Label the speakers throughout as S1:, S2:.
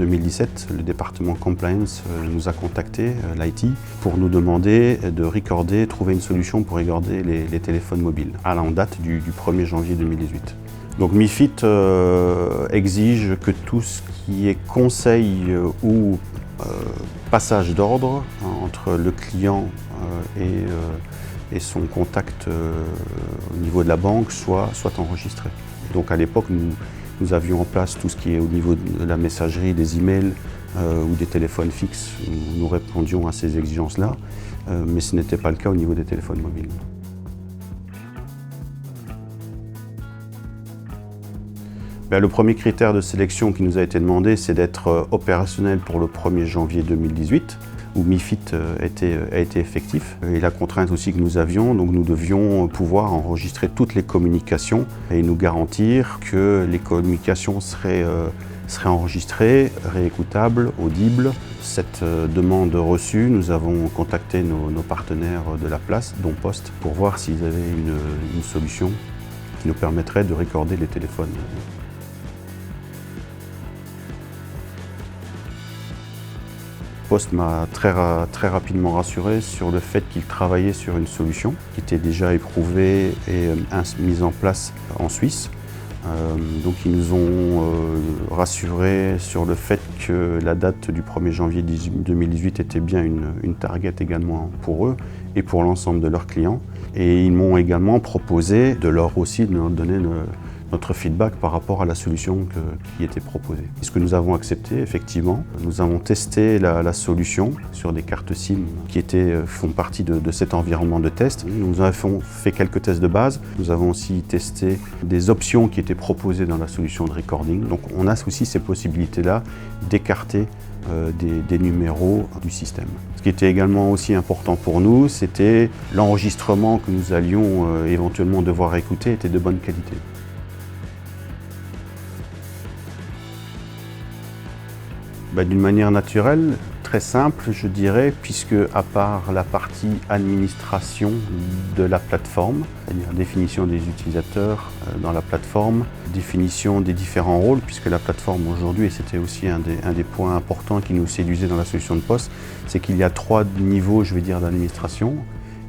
S1: 2017, le département Compliance nous a contacté, l'IT, pour nous demander de trouver une solution pour recorder les téléphones mobiles, en date du 1er janvier 2018. Donc MiFID exige que tout ce qui est conseil ou passage d'ordre entre le client et son contact au niveau de la banque soit enregistré. Donc à l'époque, nous avions en place tout ce qui est au niveau de la messagerie, des emails ou des téléphones fixes. Nous répondions à ces exigences-là, mais ce n'était pas le cas au niveau des téléphones mobiles. Le premier critère de sélection qui nous a été demandé, c'est d'être opérationnel pour le 1er janvier 2018, où MiFID a été effectif. Et la contrainte aussi que nous avions, donc nous devions pouvoir enregistrer toutes les communications et nous garantir que les communications seraient enregistrées, réécoutables, audibles. Cette demande reçue, nous avons contacté nos partenaires de la place, dont Poste, pour voir s'ils avaient une solution qui nous permettrait de recorder les téléphones. Poste m'a très rapidement rassuré sur le fait qu'il travaillait sur une solution qui était déjà éprouvée et mise en place en Suisse. Donc ils nous ont rassurés sur le fait que la date du 1er janvier 2018 était bien une target également pour eux et pour l'ensemble de leurs clients. Et ils m'ont également proposé de leur aussi donner notre feedback par rapport à la solution qui était proposée. Ce que nous avons accepté, effectivement, nous avons testé la solution sur des cartes SIM qui font partie de cet environnement de test. Nous avons fait quelques tests de base. Nous avons aussi testé des options qui étaient proposées dans la solution de recording. Donc on a aussi ces possibilités-là d'écarter des numéros du système. Ce qui était également aussi important pour nous, c'était l'enregistrement que nous allions éventuellement devoir écouter était de bonne qualité. D'une manière naturelle, très simple, je dirais, puisque à part la partie administration de la plateforme, c'est-à-dire définition des utilisateurs dans la plateforme, définition des différents rôles, puisque la plateforme aujourd'hui, et c'était aussi un des points importants qui nous séduisait dans la solution de Poste, c'est qu'il y a 3 niveaux, je vais dire, d'administration.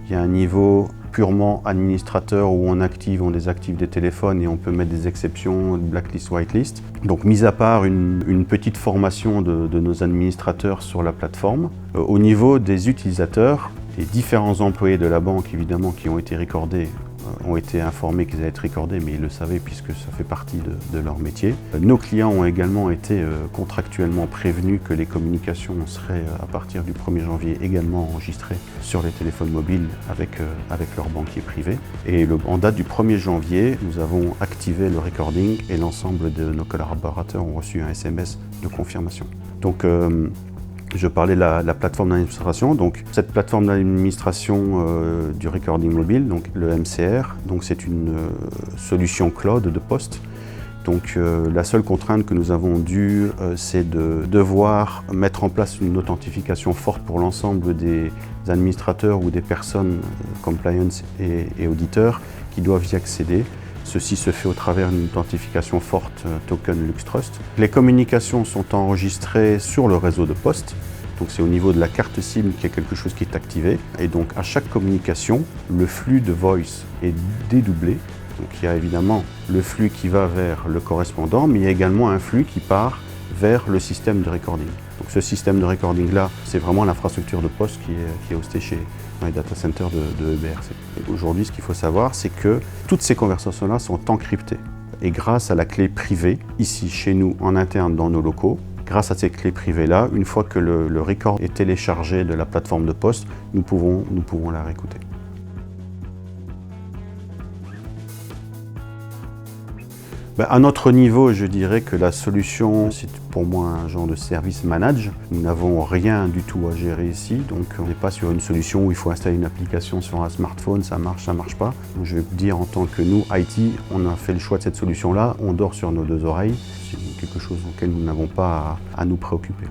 S1: Il y a un niveau purement administrateur où on désactive des téléphones et on peut mettre des exceptions, blacklist, whitelist. Donc, mis à part une petite formation de nos administrateurs sur la plateforme, au niveau des utilisateurs, les différents employés de la banque, évidemment, qui ont été recordés, ont été informés qu'ils allaient être recordés, mais ils le savaient puisque ça fait partie de leur métier. Nos clients ont également été contractuellement prévenus que les communications seraient, à partir du 1er janvier, également enregistrées sur les téléphones mobiles avec leur banquier privé. Et en date du 1er janvier, nous avons activé le recording et l'ensemble de nos collaborateurs ont reçu un SMS de confirmation. Donc, je parlais de la plateforme d'administration. Donc, cette plateforme d'administration du recording mobile, donc le MCR, c'est une solution cloud de Poste. Donc, la seule contrainte que nous avons due, c'est de devoir mettre en place une authentification forte pour l'ensemble des administrateurs ou des personnes compliance et auditeurs qui doivent y accéder. Ceci se fait au travers d'une authentification forte token LuxTrust. Les communications sont enregistrées sur le réseau de Poste. Donc c'est au niveau de la carte SIM qu'il y a quelque chose qui est activé. Et donc à chaque communication, le flux de voice est dédoublé. Donc il y a évidemment le flux qui va vers le correspondant, mais il y a également un flux qui part vers le système de recording. Donc ce système de recording-là, c'est vraiment l'infrastructure de Poste qui est hostée dans les data centers de EBRC. Aujourd'hui, ce qu'il faut savoir, c'est que toutes ces conversations-là sont encryptées. Et grâce à la clé privée, ici chez nous, en interne dans nos locaux, grâce à ces clés privées-là, une fois que le record est téléchargé de la plateforme de Poste, nous pouvons la réécouter. À notre niveau, je dirais que la solution, c'est pour moi un genre de service manage. Nous n'avons rien du tout à gérer ici, donc on n'est pas sur une solution où il faut installer une application sur un smartphone, ça marche pas. Donc, je vais dire en tant que nous, IT, on a fait le choix de cette solution-là, on dort sur nos 2 oreilles. C'est quelque chose auquel nous n'avons pas à nous préoccuper.